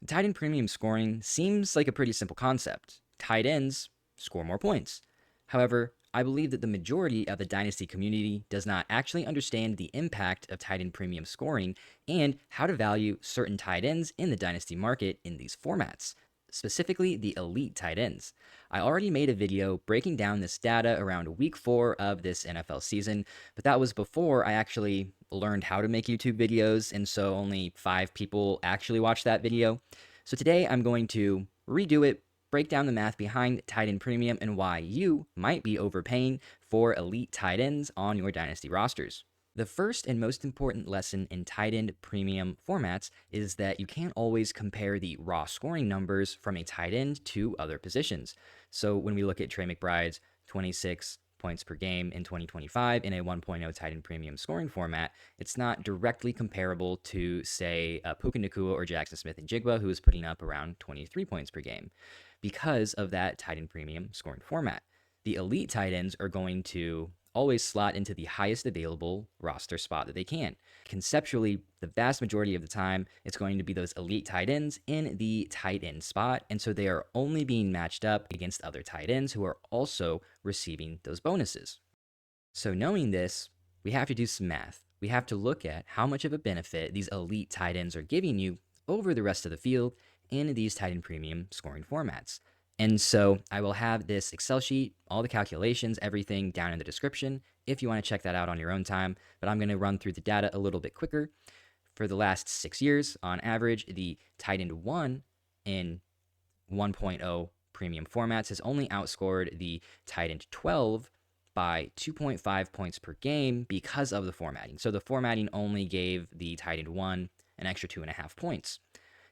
Tight end premium scoring seems like a pretty simple concept. Tight ends score more points. However, I believe that the majority of the Dynasty community does not actually understand the impact of tight end premium scoring and how to value certain tight ends in the Dynasty market in these formats, specifically the elite tight ends. I already made a video breaking down this data around week 4 of this NFL season, but that was before I actually learned how to make YouTube videos, and so only 5 people actually watched that video. So today I'm going to redo it, break down the math behind tight end premium and why you might be overpaying for elite tight ends on your Dynasty rosters. The first and most important lesson in tight end premium formats is that you can't always compare the raw scoring numbers from a tight end to other positions. So when we look at Trey McBride's 26 points per game in 2025 in a 1.0 tight end premium scoring format, it's not directly comparable to, say, Puka Nacua or Jackson Smith-Njigba, who is putting up around 23 points per game because of that tight end premium scoring format. The elite tight ends are going to always slot into the highest available roster spot that they can. Conceptually, the vast majority of the time, it's going to be those elite tight ends in the tight end spot, and so they are only being matched up against other tight ends who are also receiving those bonuses. So knowing this, we have to do some math. We have to look at how much of a benefit these elite tight ends are giving you over the rest of the field in these tight end premium scoring formats. And so I will have this Excel sheet, all the calculations, everything down in the description if you want to check that out on your own time. But I'm going to run through the data a little bit quicker. For the last 6 years, on average, the tight end 1 in 1.0 premium formats has only outscored the tight end 12 by 2.5 points per game because of the formatting. So the formatting only gave the tight end 1 an extra 2.5 points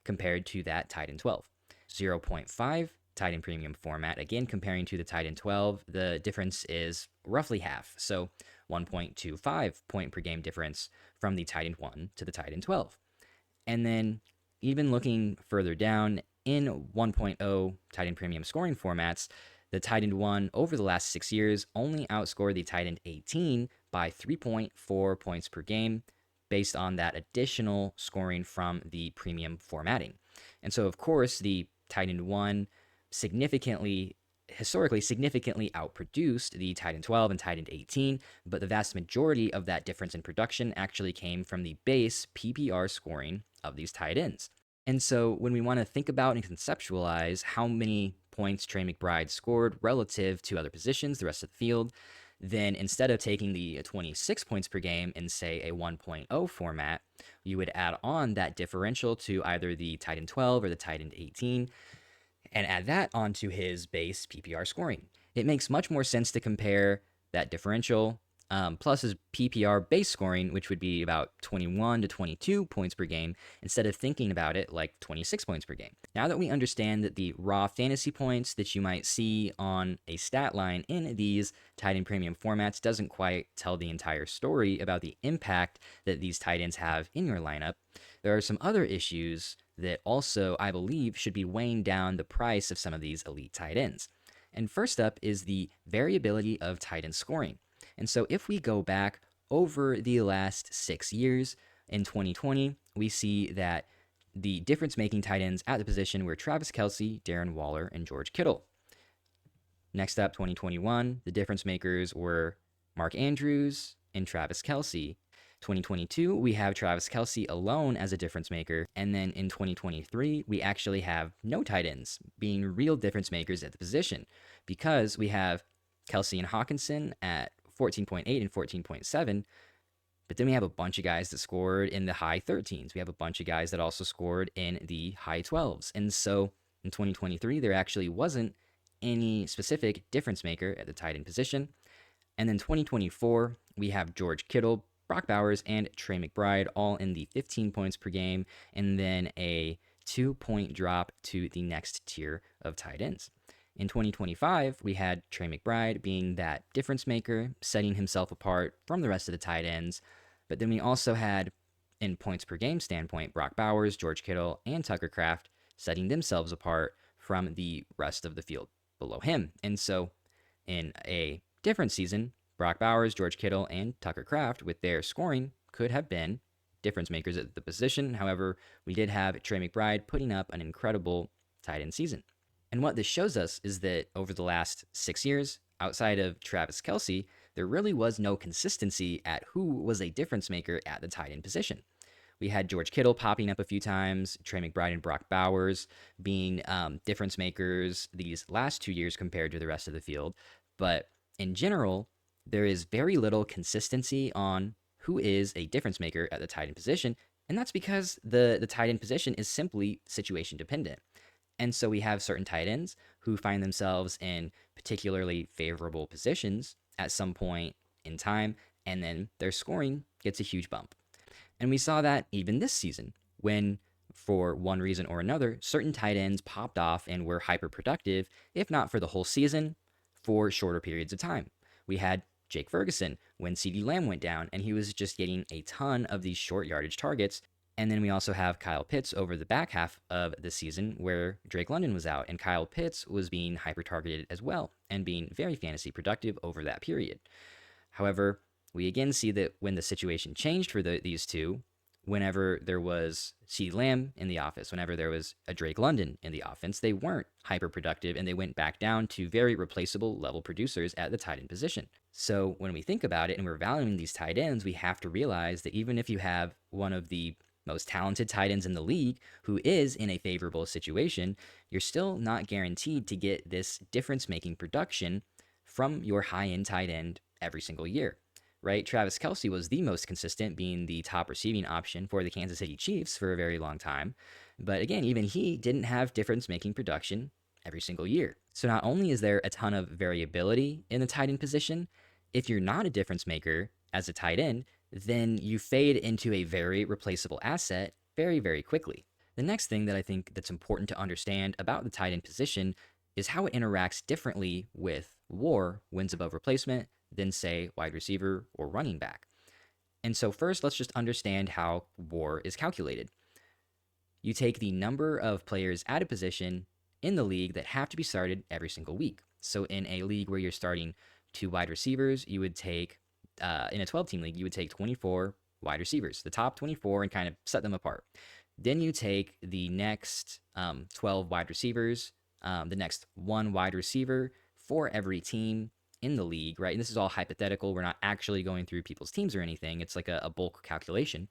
compared to that tight end 12. 0.5 tight end premium format, again, comparing to the tight end 12, the difference is roughly half. So 1.25 point per game difference from the tight end 1 to the tight end 12. And then even looking further down in 1.0 tight end premium scoring formats, the tight end 1 over the last 6 years only outscored the tight end 18 by 3.4 points per game based on that additional scoring from the premium formatting. And so, of course, the tight end 1 historically significantly outproduced the tight end 12 and tight end 18, but the vast majority of that difference in production actually came from the base PPR scoring of these tight ends. And so when we want to think about and conceptualize how many points Trey McBride scored relative to other positions, the rest of the field, then instead of taking the 26 points per game in, say, a 1.0 format, you would add on that differential to either the tight end 12 or the tight end 18 and add that onto his base PPR scoring. It makes much more sense to compare that differential plus his PPR base scoring, which would be about 21 to 22 points per game, instead of thinking about it like 26 points per game. Now that we understand that the raw fantasy points that you might see on a stat line in these tight end premium formats doesn't quite tell the entire story about the impact that these tight ends have in your lineup, there are some other issues that also, I believe, should be weighing down the price of some of these elite tight ends. And first up is the variability of tight end scoring. And so if we go back over the last 6 years, in 2020, we see that the difference-making tight ends at the position were Travis Kelce, Darren Waller, and George Kittle. Next up, 2021, the difference makers were Mark Andrews and Travis Kelce. 2022, we have Travis Kelce alone as a difference maker. And then in 2023, we actually have no tight ends being real difference makers at the position because we have Kelce and Hawkinson at 14.8 and 14.7. But then we have a bunch of guys that scored in the high 13s. We have a bunch of guys that also scored in the high 12s. And so in 2023, there actually wasn't any specific difference maker at the tight end position. And then 2024, we have George Kittle, Brock Bowers, and Trey McBride all in the 15 points per game, and then a 2-point drop to the next tier of tight ends. In 2025, we had Trey McBride being that difference maker, setting himself apart from the rest of the tight ends. But then we also had, in points per game standpoint, Brock Bowers, George Kittle, and Tucker Kraft setting themselves apart from the rest of the field below him. And so in a different season, Brock Bowers, George Kittle, and Tucker Kraft, with their scoring, could have been difference makers at the position. However, we did have Trey McBride putting up an incredible tight end season. And what this shows us is that over the last 6 years, outside of Travis Kelce, there really was no consistency at who was a difference maker at the tight end position. We had George Kittle popping up a few times, Trey McBride and Brock Bowers being difference makers these last 2 years compared to the rest of the field. But in general, there is very little consistency on who is a difference maker at the tight end position. And that's because the tight end position is simply situation dependent. And so we have certain tight ends who find themselves in particularly favorable positions at some point in time, and then their scoring gets a huge bump. And we saw that even this season when, for one reason or another, certain tight ends popped off and were hyper productive, if not for the whole season, for shorter periods of time. We had Jake Ferguson when CeeDee Lamb went down, and he was just getting a ton of these short yardage targets. And then we also have Kyle Pitts over the back half of the season where Drake London was out, and Kyle Pitts was being hyper targeted as well and being very fantasy productive over that period. However, we again see that when the situation changed for these two, whenever there was CeeDee Lamb in the offense, whenever there was a Drake London in the offense, they weren't hyper productive and they went back down to very replaceable level producers at the tight end position. So when we think about it and we're valuing these tight ends, we have to realize that even if you have one of the most talented tight ends in the league who is in a favorable situation, you're still not guaranteed to get this difference-making production from your high-end tight end every single year, right? Travis Kelce was the most consistent, being the top receiving option for the Kansas City Chiefs for a very long time. But again, even he didn't have difference-making production every single year. So not only is there a ton of variability in the tight end position, if you're not a difference maker as a tight end, then you fade into a very replaceable asset very, very quickly. The next thing that I think that's important to understand about the tight end position is how it interacts differently with WAR, wins above replacement, than say wide receiver or running back. And so first, let's just understand how WAR is calculated. You take the number of players at a position in the league that have to be started every single week. So in a league where you're starting 2 wide receivers, you would take in a 12-team league, you would take 24 wide receivers, the top 24, and kind of set them apart. Then you take the next 12 wide receivers, the next 1 wide receiver for every team in the league, right? And this is all hypothetical. We're not actually going through people's teams or anything. It's like a bulk calculation.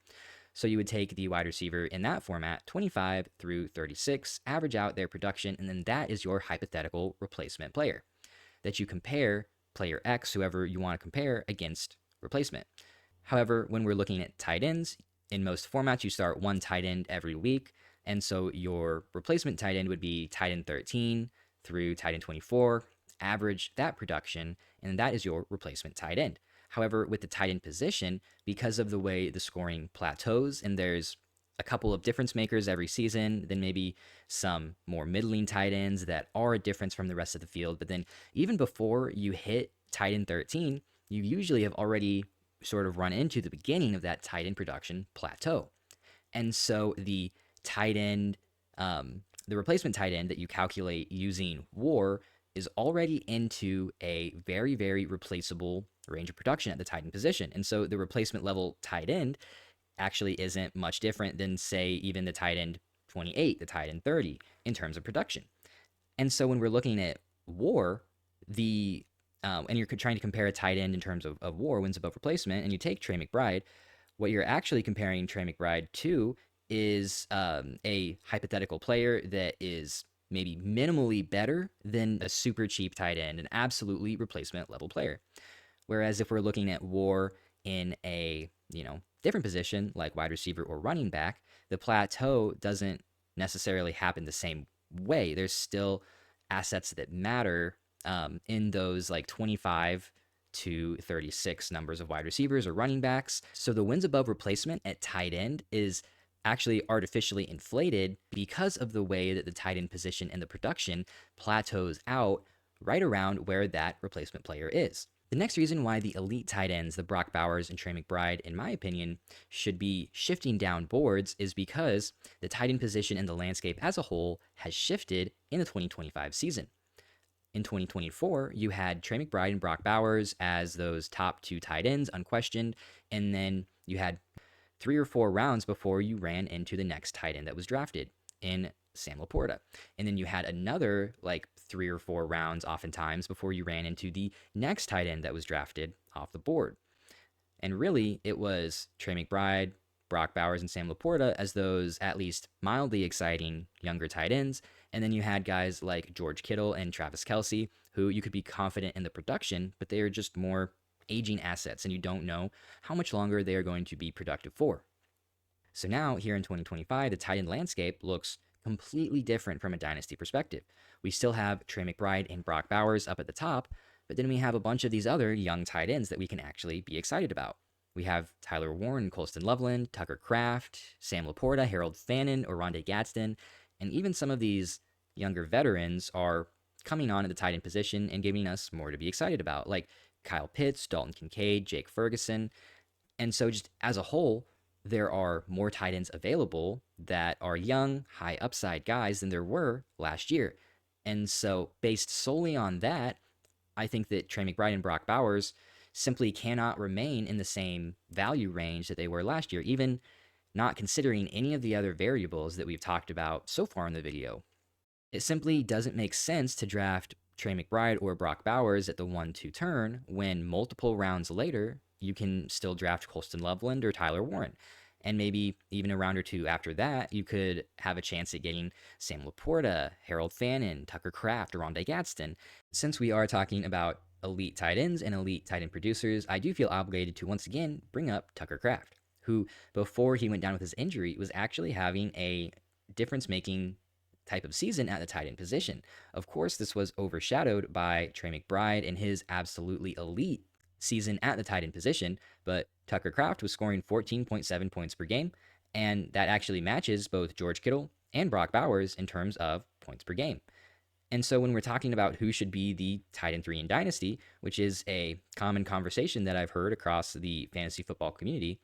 So you would take the wide receiver in that format, 25 through 36, average out their production, and then that is your hypothetical replacement player that you compare player X, whoever you want to compare, against replacement. However, when we're looking at tight ends, in most formats, you start 1 tight end every week. And so your replacement tight end would be tight end 13 through tight end 24, average that production, and that is your replacement tight end. However, with the tight end position, because of the way the scoring plateaus and there's a couple of difference makers every season, then maybe some more middling tight ends that are a difference from the rest of the field. But then even before you hit tight end 13, you usually have already sort of run into the beginning of that tight end production plateau. And so the tight end, the replacement tight end that you calculate using WAR is already into a very, very replaceable range of production at the tight end position. And so the replacement level tight end actually isn't much different than, say, even the tight end 28, the tight end 30 in terms of production. And so when we're looking at WAR, and you're trying to compare a tight end in terms of WAR, wins above replacement, and you take Trey McBride, what you're actually comparing Trey McBride to is a hypothetical player that is maybe minimally better than a super cheap tight end, an absolutely replacement level player. Whereas if we're looking at WAR in a different position like wide receiver or running back, the plateau doesn't necessarily happen the same way. There's still assets that matter in those like 25 to 36 numbers of wide receivers or running backs. So the wins above replacement at tight end is actually artificially inflated because of the way that the tight end position and the production plateaus out right around where that replacement player is. The next reason why the elite tight ends, the Brock Bowers and Trey McBride, in my opinion, should be shifting down boards is because the tight end position and the landscape as a whole has shifted in the 2025 season. In 2024, you had Trey McBride and Brock Bowers as those top 2 tight ends, unquestioned, and then you had 3 or 4 rounds before you ran into the next tight end that was drafted in Sam Laporta. And then you had another like 3 or 4 rounds oftentimes before you ran into the next tight end that was drafted off the board. And really, it was Trey McBride, Brock Bowers, and Sam Laporta as those at least mildly exciting younger tight ends. And then you had guys like George Kittle and Travis Kelce, who you could be confident in the production, but they are just more aging assets, and you don't know how much longer they are going to be productive for. So now, here in 2025, the tight end landscape looks completely different from a dynasty perspective. We still have Trey McBride and Brock Bowers up at the top, but then we have a bunch of these other young tight ends that we can actually be excited about. We have Tyler Warren, Colston Loveland, Tucker Kraft, Sam Laporta, Harold Fannin, Oronde Gadsden, and even some of these younger veterans are coming on at the tight end position and giving us more to be excited about, like Kyle Pitts, Dalton Kincaid, Jake Ferguson. And so just as a whole, there are more tight ends available that are young, high upside guys than there were last year. And so based solely on that, I think that Trey McBride and Brock Bowers simply cannot remain in the same value range that they were last year, even not considering any of the other variables that we've talked about so far in the video. It simply doesn't make sense to draft Trey McBride or Brock Bowers at the 1-2 turn when multiple rounds later you can still draft Colston Loveland or Tyler Warren. And maybe even a round or two after that, you could have a chance at getting Sam Laporta, Harold Fannin, Tucker Kraft, or Oronde Gadsden. Since we are talking about elite tight ends and elite tight end producers, I do feel obligated to once again bring up Tucker Kraft, who before he went down with his injury was actually having a difference-making type of season at the tight end position. Of course, this was overshadowed by Trey McBride and his absolutely elite season at the tight end position, but Tucker Kraft was scoring 14.7 points per game, and that actually matches both George Kittle and Brock Bowers in terms of points per game. And so when we're talking about who should be the tight end 3 in Dynasty, which is a common conversation that I've heard across the fantasy football community,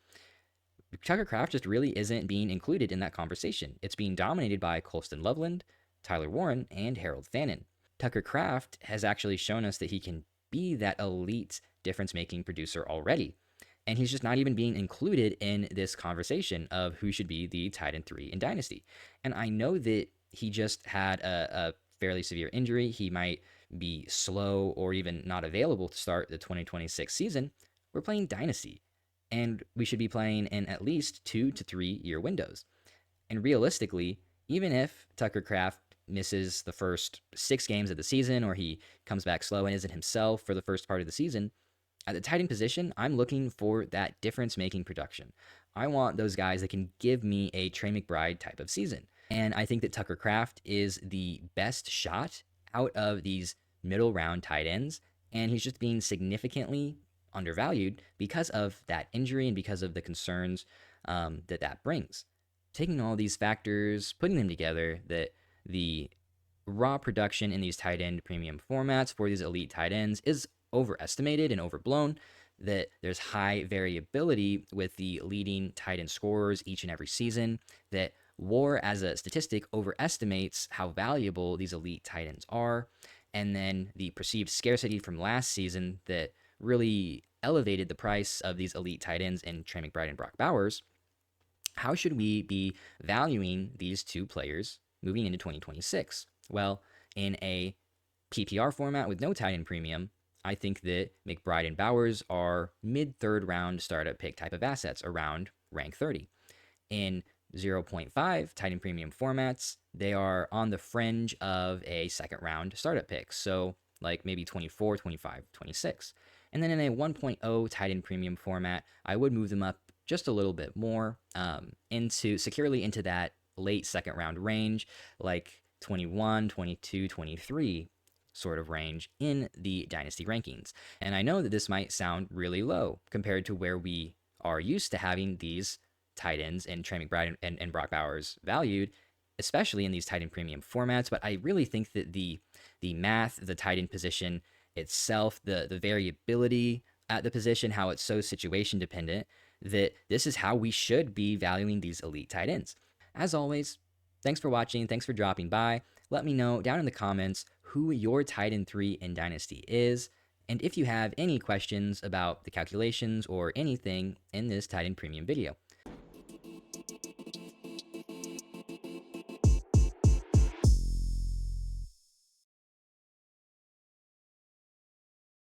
Tucker Kraft just really isn't being included in that conversation. It's being dominated by Colston Loveland, Tyler Warren, and Harold Fannin. Tucker Kraft has actually shown us that he can be that elite difference-making producer already. And he's just not even being included in this conversation of who should be the tight end 3 in Dynasty. And I know that he just had a fairly severe injury. He might be slow or even not available to start the 2026 season. We're playing Dynasty, and we should be playing in at least 2 to 3 year windows. And realistically, even if Tucker Kraft misses the first 6 games of the season or he comes back slow and isn't himself for the first part of the season, at the tight end position, I'm looking for that difference-making production. I want those guys that can give me a Trey McBride type of season. And I think that Tucker Kraft is the best shot out of these middle round tight ends, and he's just being significantly undervalued because of that injury and because of the concerns that brings. Taking all these factors, putting them together, that the raw production in these tight end premium formats for these elite tight ends is overestimated and overblown, that there's high variability with the leading tight end scorers each and every season, that WAR as a statistic overestimates how valuable these elite tight ends are, and then the perceived scarcity from last season that really elevated the price of these elite tight ends in Trey McBride and Brock Bowers. How should we be valuing these two players moving into 2026? Well, in a PPR format with no tight end premium, I think that McBride and Bowers are mid-third round startup pick type of assets around rank 30. In 0.5 tight end premium formats, they are on the fringe of a second round startup pick. So like maybe 24, 25, 26. And then in a 1.0 tight end premium format, I would move them up just a little bit more securely into that late second round range, like 21, 22, 23 sort of range in the Dynasty Rankings. And I know that this might sound really low compared to where we are used to having these tight ends and Trey McBride and Brock Bowers valued, especially in these tight end premium formats. But I really think that the math, the tight end position itself, the variability at the position, how it's so situation dependent, that this is how we should be valuing these elite tight ends. As always, thanks for watching. Thanks for dropping by. Let me know down in the comments who your tight end 3 in Dynasty is. And if you have any questions about the calculations or anything in this tight end premium video.